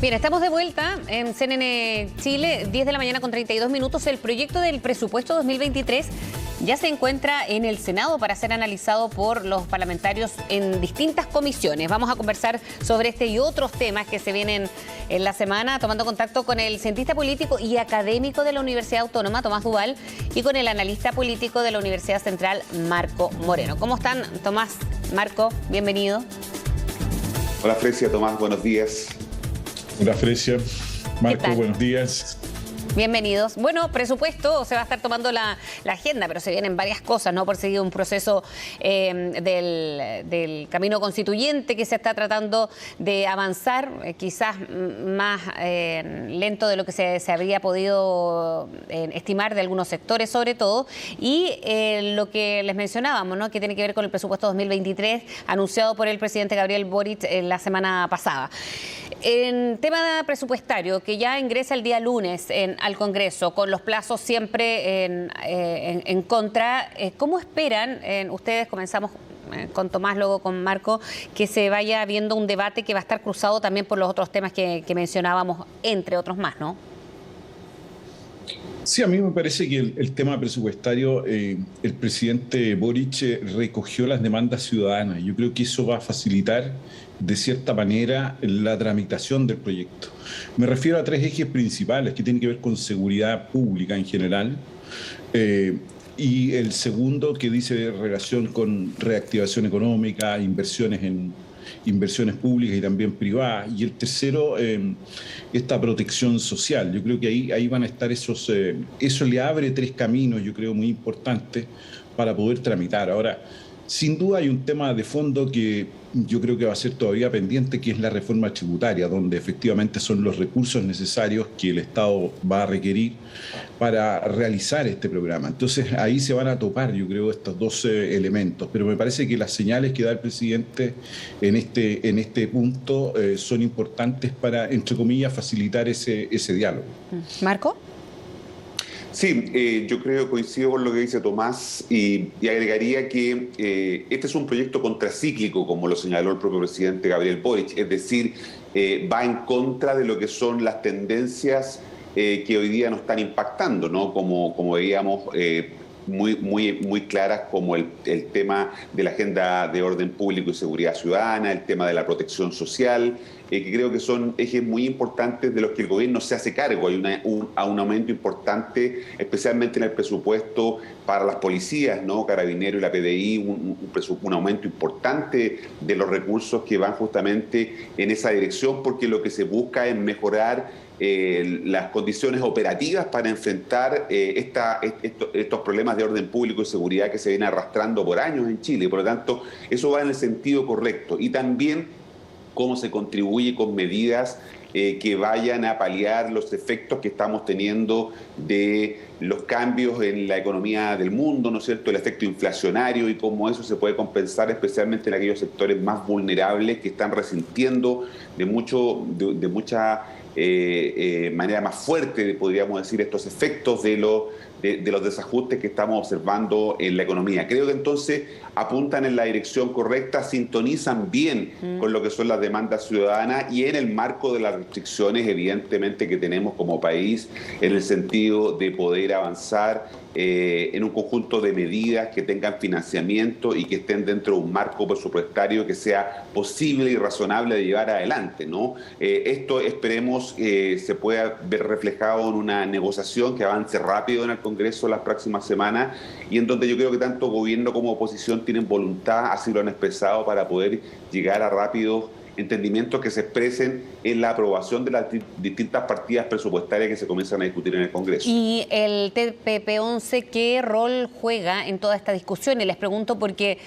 Bien, estamos de vuelta en CNN Chile, 10 de la mañana con 32 minutos. El proyecto del presupuesto 2023 ya se encuentra en el Senado para ser analizado por los parlamentarios en distintas comisiones. Vamos a conversar sobre este y otros temas que se vienen en la semana, tomando contacto con el cientista político y académico de la Universidad Autónoma, Tomás Duval, y con el analista político de la Universidad Central, Marco Moreno. ¿Cómo están, Tomás? Marco, bienvenido. Hola, Frecia, Tomás, buenos días. Hola, Frecia. Marco, buenos días. Bienvenidos. Bueno, presupuesto, se va a estar tomando la agenda, pero se vienen varias cosas, ¿no? Por seguir un proceso del camino constituyente que se está tratando de avanzar, quizás más lento de lo que se habría podido estimar de algunos sectores sobre todo. Y lo que les mencionábamos, ¿no? Que tiene que ver con el presupuesto 2023 anunciado por el presidente Gabriel Boric la semana pasada. En tema presupuestario, que ya ingresa el día lunes al Congreso, con los plazos siempre en contra, ¿cómo esperan ustedes, comenzamos con Tomás, luego con Marco, que se vaya viendo un debate que va a estar cruzado también por los otros temas que mencionábamos, entre otros más, ¿no? Sí, a mí me parece que el tema presupuestario, el presidente Boric recogió las demandas ciudadanas. Yo creo que eso va a facilitar, de cierta manera, la tramitación del proyecto. Me refiero a tres ejes principales que tienen que ver con seguridad pública en general, y el segundo que dice relación con reactivación económica, inversiones públicas y también privadas, y el tercero, esta protección social. Yo creo que ahí van a estar eso le abre tres caminos, yo creo, muy importantes para poder tramitar. Ahora, sin duda hay un tema de fondo que yo creo que va a ser todavía pendiente, que es la reforma tributaria, donde efectivamente son los recursos necesarios que el Estado va a requerir para realizar este programa. Entonces ahí se van a topar, yo creo, estos dos elementos. Pero me parece que las señales que da el presidente en este punto son importantes para, entre comillas, facilitar ese diálogo. ¿Marco? Sí, yo creo, coincido con lo que dice Tomás y agregaría que este es un proyecto contracíclico, como lo señaló el propio presidente Gabriel Boric, es decir, va en contra de lo que son las tendencias que hoy día nos están impactando, ¿no? Como veíamos, muy claras, como el tema de la agenda de orden público y seguridad ciudadana, el tema de la protección social, que creo que son ejes muy importantes de los que el gobierno se hace cargo. Hay un aumento importante, especialmente en el presupuesto para las policías, ¿no? Carabineros y la PDI, un aumento importante de los recursos que van justamente en esa dirección, porque lo que se busca es mejorar las condiciones operativas para enfrentar estos problemas de orden público y seguridad que se vienen arrastrando por años en Chile. Por lo tanto, eso va en el sentido correcto. Y también cómo se contribuye con medidas que vayan a paliar los efectos que estamos teniendo de los cambios en la economía del mundo, ¿no es cierto?, el efecto inflacionario, y cómo eso se puede compensar especialmente en aquellos sectores más vulnerables que están resintiendo de mucha manera más fuerte, podríamos decir, estos efectos de los desajustes que estamos observando en la economía. Creo que entonces apuntan en la dirección correcta, sintonizan bien con lo que son las demandas ciudadanas y en el marco de las restricciones, evidentemente, que tenemos como país, en el sentido de poder avanzar en un conjunto de medidas que tengan financiamiento y que estén dentro de un marco presupuestario que sea posible y razonable de llevar adelante, ¿no? Esto esperemos se pueda ver reflejado en una negociación que avance rápido en el Congreso las próximas semanas, y en donde yo creo que tanto gobierno como oposición tienen voluntad, así lo han expresado, para poder llegar a rápidos entendimientos que se expresen en la aprobación de las distintas partidas presupuestarias que se comienzan a discutir en el Congreso. ¿Y el TPP-11 qué rol juega en toda esta discusión? Y les pregunto porque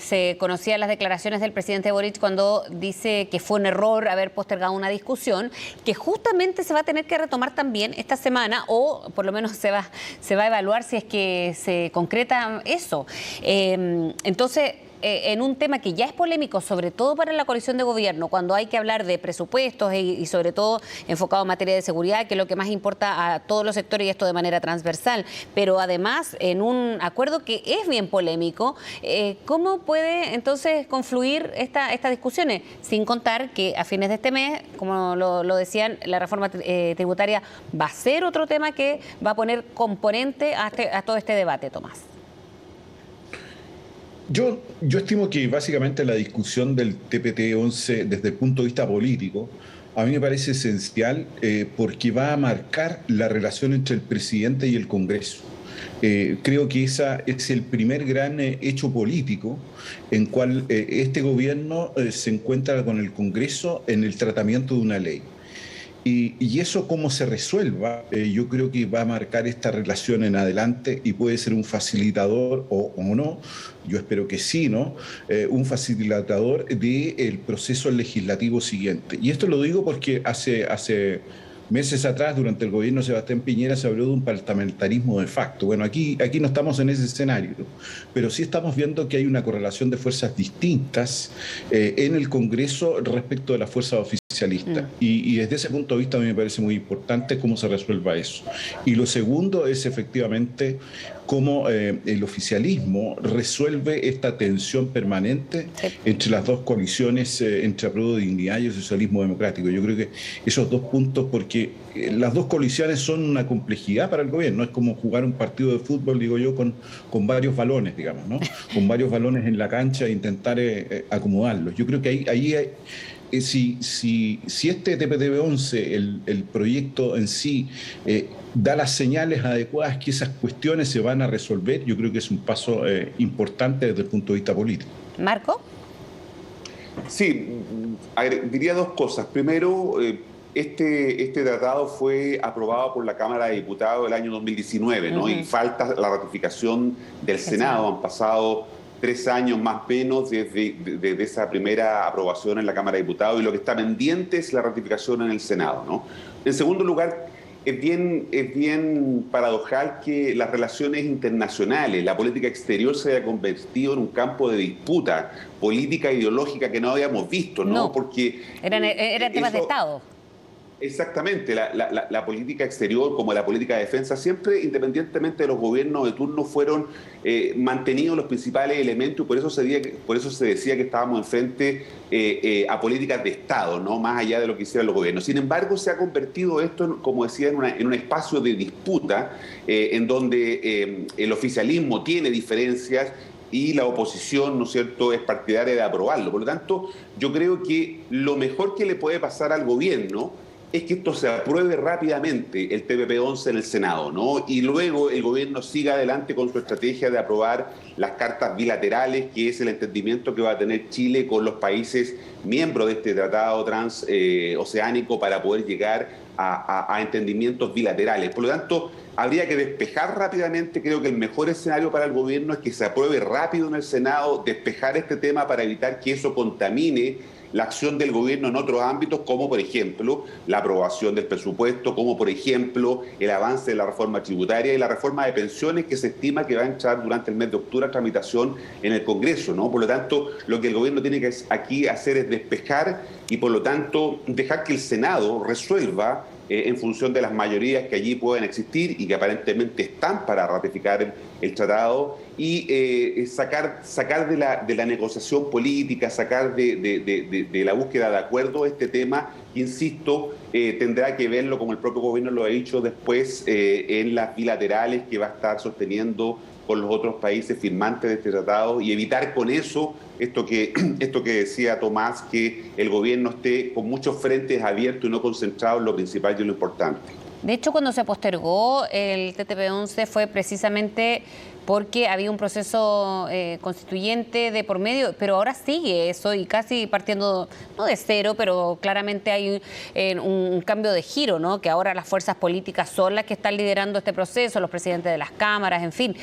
se conocían las declaraciones del presidente Boric cuando dice que fue un error haber postergado una discusión que justamente se va a tener que retomar también esta semana, o por lo menos se va a evaluar si es que se concreta eso. Entonces, en un tema que ya es polémico, sobre todo para la coalición de gobierno, cuando hay que hablar de presupuestos y sobre todo enfocado en materia de seguridad, que es lo que más importa a todos los sectores y esto de manera transversal, pero además en un acuerdo que es bien polémico, ¿cómo puede entonces confluir estas discusiones? Sin contar que a fines de este mes, como lo decían, la reforma tributaria va a ser otro tema que va a poner componente a todo este debate, Tomás. Yo estimo que básicamente la discusión del TPT-11 desde el punto de vista político a mí me parece esencial porque va a marcar la relación entre el presidente y el Congreso. Creo que ese es el primer gran hecho político en cual este gobierno se encuentra con el Congreso en el tratamiento de una ley. Y eso cómo se resuelva, yo creo que va a marcar esta relación en adelante y puede ser un facilitador o no, yo espero que sí, ¿no? Un facilitador del proceso legislativo siguiente. Y esto lo digo porque hace meses atrás, durante el gobierno de Sebastián Piñera, se habló de un parlamentarismo de facto. Bueno, aquí no estamos en ese escenario, pero sí estamos viendo que hay una correlación de fuerzas distintas en el Congreso respecto de las fuerzas oficialistas. Y desde ese punto de vista a mí me parece muy importante cómo se resuelva eso. Y lo segundo es efectivamente cómo el oficialismo resuelve esta tensión permanente entre las dos coaliciones, entre Apruebo Dignidad y el socialismo democrático. Yo creo que esos dos puntos, porque las dos coaliciones son una complejidad para el gobierno, es como jugar un partido de fútbol, digo yo, con varios balones, digamos, ¿no? Con varios balones en la cancha e intentar acomodarlos. Yo creo que ahí hay... Si este TPT-11, el proyecto en sí, da las señales adecuadas que esas cuestiones se van a resolver, yo creo que es un paso importante desde el punto de vista político. ¿Marco? Sí, diría dos cosas. Primero, este tratado fue aprobado por la Cámara de Diputados el año 2019, ¿no? Y falta la ratificación del Senado. Han pasado 3 años más o menos desde esa primera aprobación en la Cámara de Diputados y lo que está pendiente es la ratificación en el Senado, ¿no? En segundo lugar, es bien paradojal que las relaciones internacionales, la política exterior se haya convertido en un campo de disputa política ideológica que no habíamos visto, ¿no? Porque eran temas de Estado. Exactamente, la política exterior como la política de defensa siempre, independientemente de los gobiernos de turno, fueron mantenidos los principales elementos y por eso se decía que estábamos enfrente a políticas de Estado, ¿no? Más allá de lo que hicieran los gobiernos. Sin embargo, se ha convertido esto, como decía, en un espacio de disputa en donde el oficialismo tiene diferencias y la oposición, ¿no es cierto?, es partidaria de aprobarlo. Por lo tanto, yo creo que lo mejor que le puede pasar al gobierno es que esto se apruebe rápidamente, el TPP-11 en el Senado, ¿no? Y luego el gobierno siga adelante con su estrategia de aprobar las cartas bilaterales, que es el entendimiento que va a tener Chile con los países miembros de este tratado transoceánico para poder llegar a entendimientos bilaterales. Por lo tanto, habría que despejar rápidamente. Creo que el mejor escenario para el gobierno es que se apruebe rápido en el Senado, despejar este tema para evitar que eso contamine la acción del gobierno en otros ámbitos, como por ejemplo la aprobación del presupuesto, como por ejemplo el avance de la reforma tributaria y la reforma de pensiones que se estima que va a entrar durante el mes de octubre a tramitación en el Congreso, ¿no? Por lo tanto, lo que el gobierno tiene que aquí hacer es despejar y por lo tanto dejar que el Senado resuelva en función de las mayorías que allí pueden existir y que aparentemente están para ratificar el tratado y sacar de la negociación política, sacar de la búsqueda de acuerdo este tema, insisto, tendrá que verlo, como el propio gobierno lo ha dicho después, en las bilaterales que va a estar sosteniendo con los otros países firmantes de este tratado y evitar con eso esto que decía Tomás, que el gobierno esté con muchos frentes abiertos y no concentrado en lo principal y lo importante. De hecho, cuando se postergó el TPP-11 fue precisamente porque había un proceso constituyente de por medio, pero ahora sigue eso y casi partiendo, no de cero, pero claramente hay un cambio de giro, ¿no? Que ahora las fuerzas políticas son las que están liderando este proceso, los presidentes de las cámaras, en fin.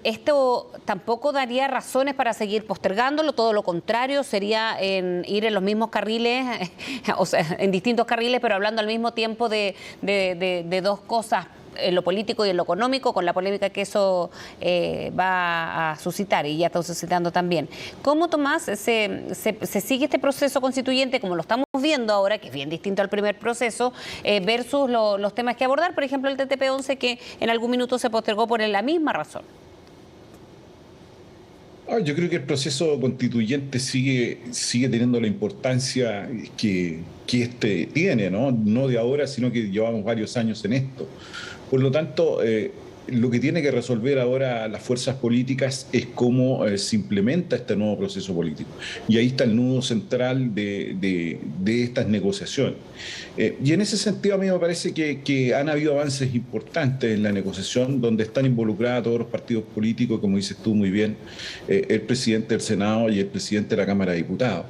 Esto tampoco daría razones para seguir postergándolo, todo lo contrario, sería ir en los mismos carriles, o sea, en distintos carriles, pero hablando al mismo tiempo de dos cosas en lo político y en lo económico, con la polémica que eso va a suscitar, y ya está suscitando también. ¿Cómo, Tomás, se sigue este proceso constituyente, como lo estamos viendo ahora, que es bien distinto al primer proceso, versus los temas que abordar? Por ejemplo, el TTP-11, que en algún minuto se postergó por la misma razón. Yo creo que el proceso constituyente sigue teniendo la importancia que este tiene, ¿no? No de ahora, sino que llevamos varios años en esto. Por lo tanto, lo que tiene que resolver ahora las fuerzas políticas es cómo se implementa este nuevo proceso político. Y ahí está el nudo central de estas negociaciones. Y en ese sentido a mí me parece que han habido avances importantes en la negociación, donde están involucrados todos los partidos políticos, como dices tú muy bien, el presidente del Senado y el presidente de la Cámara de Diputados.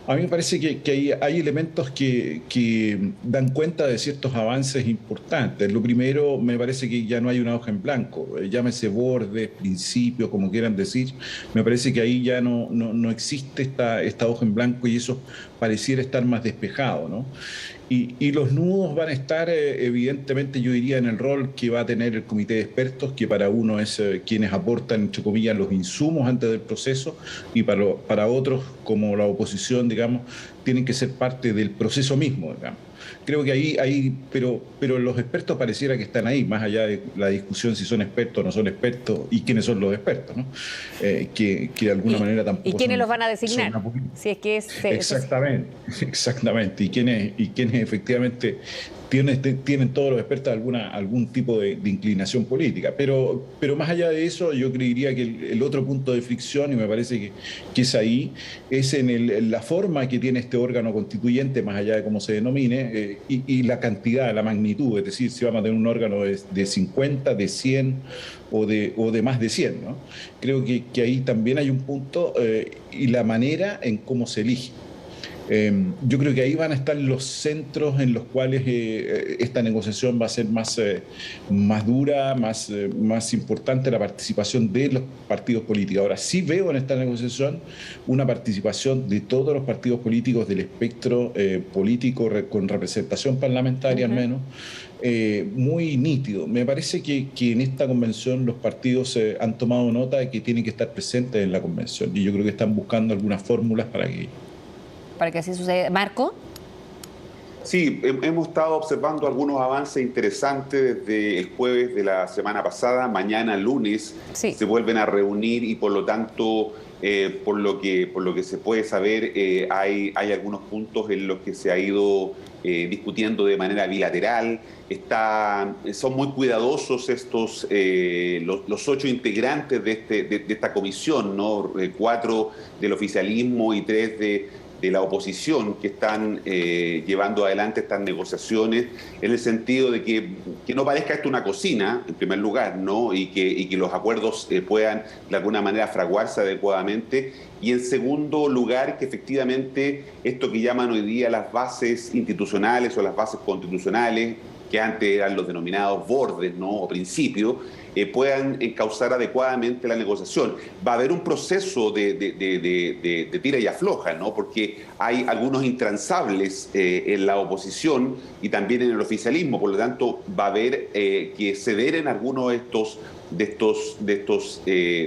A mí me parece que hay elementos que dan cuenta de ciertos avances importantes. Lo primero, me parece que ya no hay una hoja en blanco, llámese bordes, principios, como quieran decir. Me parece que ahí ya no existe esta hoja en blanco y eso pareciera estar más despejado, ¿no? Y los nudos van a estar, evidentemente, yo diría, en el rol que va a tener el comité de expertos, que para uno es quienes aportan, entre comillas, los insumos antes del proceso, y para otros, como la oposición, digamos, tienen que ser parte del proceso mismo, digamos. Creo que pero los expertos pareciera que están ahí, más allá de la discusión si son expertos o no son expertos y quiénes son los expertos, ¿no? Que de alguna manera tampoco. ¿Y quiénes los van a designar? Si es que exactamente. Y quiénes efectivamente tienen todos los expertos algún tipo de inclinación política. Pero más allá de eso, yo creería que el otro punto de fricción, y me parece que es ahí, es en la forma que tiene este órgano constituyente, más allá de cómo se denomine, y la cantidad, la magnitud, es decir, si vamos a tener un órgano de 50, de 100 o de más de 100, ¿no? Creo que ahí también hay un punto y la manera en cómo se elige. Yo creo que ahí van a estar los centros en los cuales esta negociación va a ser más dura, más importante la participación de los partidos políticos. Ahora, sí veo en esta negociación una participación de todos los partidos políticos del espectro político con representación parlamentaria al menos, muy nítido. Me parece que en esta convención los partidos han tomado nota de que tienen que estar presentes en la convención y yo creo que están buscando algunas fórmulas para que así suceda. ¿Marco? Sí, hemos estado observando algunos avances interesantes desde el jueves de la semana pasada. Mañana, lunes, sí, se vuelven a reunir y por lo tanto, por lo que se puede saber, hay algunos puntos en los que se ha ido discutiendo de manera bilateral. Son muy cuidadosos los 8 integrantes de esta comisión, ¿no? 4 del oficialismo y 3 de la oposición, que están llevando adelante estas negociaciones, en el sentido de que no parezca esto una cocina, en primer lugar, ¿no? Y que los acuerdos puedan de alguna manera fraguarse adecuadamente, y en segundo lugar, que efectivamente esto que llaman hoy día las bases institucionales o las bases constitucionales, que antes eran los denominados bordes, ¿no? O principios, puedan encauzar adecuadamente la negociación. Va a haber un proceso de tira y afloja, ¿no? Porque hay algunos intransables en la oposición y también en el oficialismo, por lo tanto va a haber que ceder en algunos de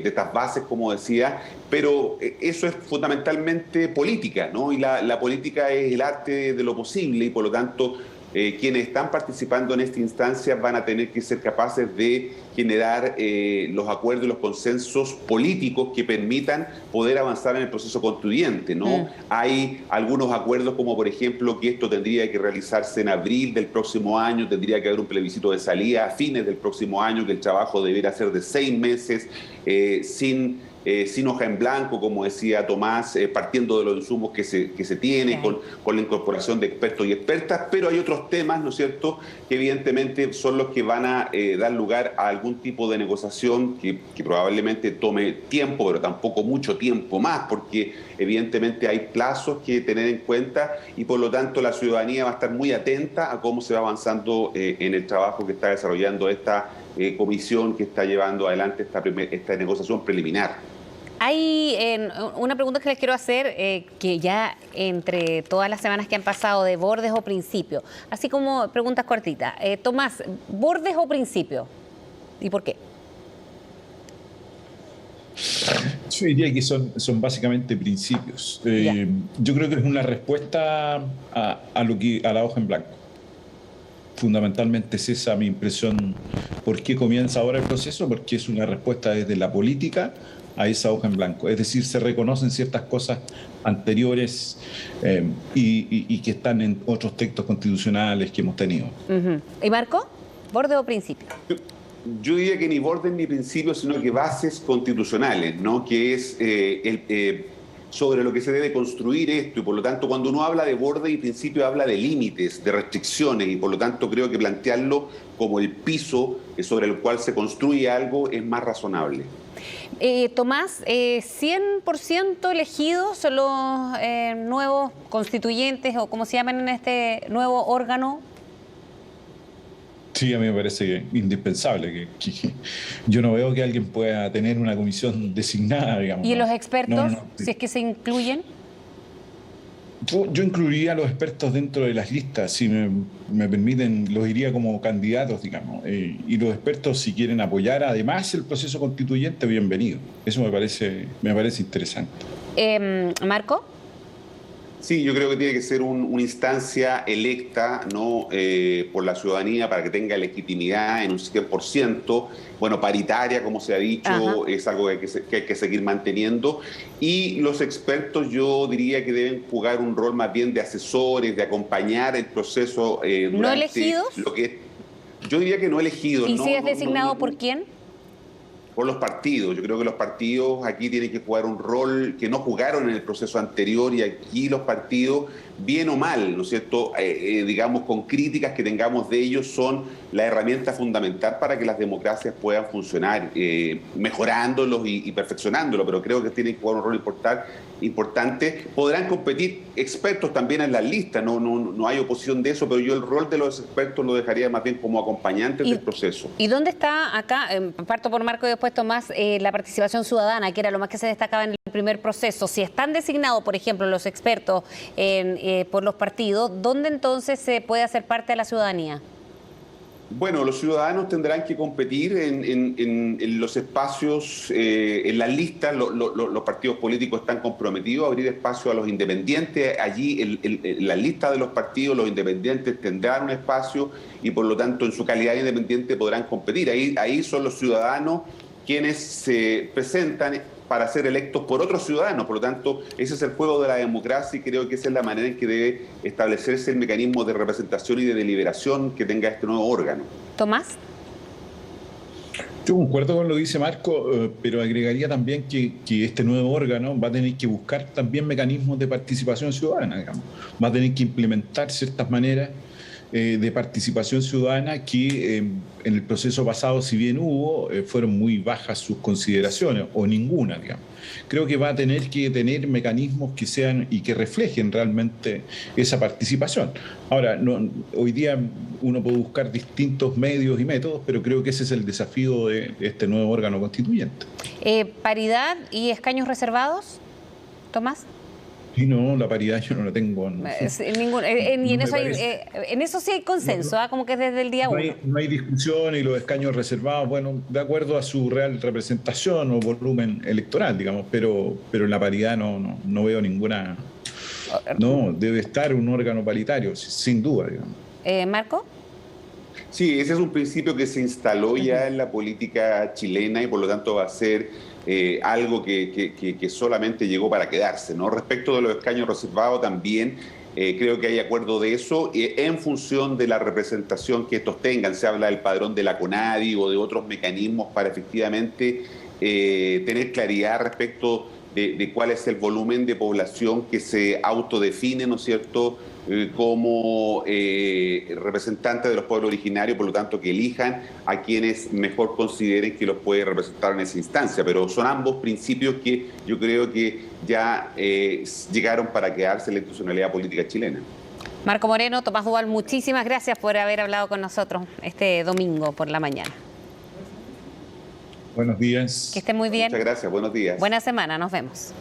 estas bases, como decía, pero eso es fundamentalmente política, ¿no? Y la política es el arte de lo posible y por lo tanto quienes están participando en esta instancia van a tener que ser capaces de generar los acuerdos y los consensos políticos que permitan poder avanzar en el proceso constituyente, ¿no? Hay algunos acuerdos como, por ejemplo, que esto tendría que realizarse en abril del próximo año, tendría que haber un plebiscito de salida a fines del próximo año, que el trabajo debiera ser de 6 meses, sin hoja en blanco, como decía Tomás, partiendo de los insumos que se tiene, con la incorporación de expertos y expertas, pero hay otros temas, ¿no es cierto?, que evidentemente son los que van a dar lugar a algún tipo de negociación que probablemente tome tiempo, pero tampoco mucho tiempo más, porque evidentemente hay plazos que tener en cuenta y por lo tanto la ciudadanía va a estar muy atenta a cómo se va avanzando en el trabajo que está desarrollando esta comisión que está llevando adelante esta negociación preliminar. Hay una pregunta que les quiero hacer, que ya entre todas las semanas que han pasado de bordes o principio, así como preguntas cortitas. Tomás, ¿bordes o principio? ¿Y por qué? Yo diría que son básicamente principios. Yo creo que es una respuesta a la hoja en blanco. Fundamentalmente es esa mi impresión. ¿Por qué comienza ahora el proceso? Porque es una respuesta desde la política a esa hoja en blanco. Es decir, se reconocen ciertas cosas anteriores y que están en otros textos constitucionales que hemos tenido. ¿Y Marco? ¿Borde o principio? Yo diría que ni bordes ni principios, sino que bases constitucionales, ¿no? Que es sobre lo que se debe construir esto, y por lo tanto cuando uno habla de borde y principio habla de límites, de restricciones, y por lo tanto creo que plantearlo como el piso sobre el cual se construye algo es más razonable. Tomás, 100% elegidos son los nuevos constituyentes, o como se llaman en este nuevo órgano. Sí, a mí me parece indispensable que yo no veo que alguien pueda tener una comisión designada, digamos. ¿Y los expertos, sí. si es que se incluyen? Yo incluiría a los expertos dentro de las listas, si me permiten, los iría como candidatos, digamos. Y los expertos, si quieren apoyar además el proceso constituyente, bienvenido. Eso me parece interesante. ¿Marco? Sí, yo creo que tiene que ser una instancia electa, ¿no? Por la ciudadanía para que tenga legitimidad en un 100%, bueno, paritaria, como se ha dicho. Ajá. Es algo que hay que seguir manteniendo. Y los expertos, yo diría que deben jugar un rol más bien de asesores, de acompañar el proceso. ¿No elegidos? Yo diría que no elegidos. ¿Y si es designado por quién? Por los partidos. Yo creo que los partidos aquí tienen que jugar un rol que no jugaron en el proceso anterior, y aquí los partidos, bien o mal, ¿no es cierto?, digamos, con críticas que tengamos de ellos, son la herramienta fundamental para que las democracias puedan funcionar, mejorándolos y perfeccionándolos, pero creo que tienen que jugar un rol importante. Podrán competir expertos también en las listas, no hay oposición de eso, pero yo el rol de los expertos lo dejaría más bien como acompañantes del proceso. ¿Y dónde está acá, parto por Marco y después Tomás, la participación ciudadana, que era lo más que se destacaba en el primer proceso? Si están designados, por ejemplo, los expertos por los partidos, ¿dónde entonces se puede hacer parte de la ciudadanía? Bueno, los ciudadanos tendrán que competir en los espacios, en las listas. Los partidos políticos están comprometidos a abrir espacio a los independientes. Allí, en la lista de los partidos, los independientes tendrán un espacio y, por lo tanto, en su calidad de independiente podrán competir. Ahí son los ciudadanos quienes se presentan para ser electos por otros ciudadanos. Por lo tanto, ese es el juego de la democracia, y creo que esa es la manera en que debe establecerse el mecanismo de representación y de deliberación que tenga este nuevo órgano. Tomás. Yo concuerdo con lo que dice Marco, pero agregaría también que este nuevo órgano va a tener que buscar también mecanismos de participación ciudadana, digamos. Va a tener que implementar ciertas maneras de participación ciudadana que en el proceso pasado, si bien hubo, fueron muy bajas sus consideraciones, o ninguna, digamos. Creo que va a tener que tener mecanismos que sean y que reflejen realmente esa participación. Ahora, hoy día uno puede buscar distintos medios y métodos, pero creo que ese es el desafío de este nuevo órgano constituyente. ¿Paridad y escaños reservados, Tomás? Sí, no, la paridad yo no la tengo. En eso sí hay consenso, como que desde el día uno. No hay discusión, y los escaños reservados, bueno, de acuerdo a su real representación o volumen electoral, digamos, pero en la paridad no veo ninguna. No, debe estar un órgano paritario, sin duda, digamos. ¿Marco? Sí, ese es un principio que se instaló ya en la política chilena, y por lo tanto va a ser algo que solamente llegó para quedarse, ¿no? Respecto de los escaños reservados también, creo que hay acuerdo de eso, en función de la representación que estos tengan. Se habla del padrón de la CONADI o de otros mecanismos para efectivamente tener claridad respecto de cuál es el volumen de población que se autodefine, ¿no es cierto?, como representantes de los pueblos originarios, por lo tanto que elijan a quienes mejor consideren que los puede representar en esa instancia. Pero son ambos principios que yo creo que ya llegaron para quedarse en la institucionalidad política chilena. Marco Moreno, Tomás Duval, muchísimas gracias por haber hablado con nosotros este domingo por la mañana. Buenos días. Que esté muy bien. Muchas gracias, buenos días. Buena semana, nos vemos.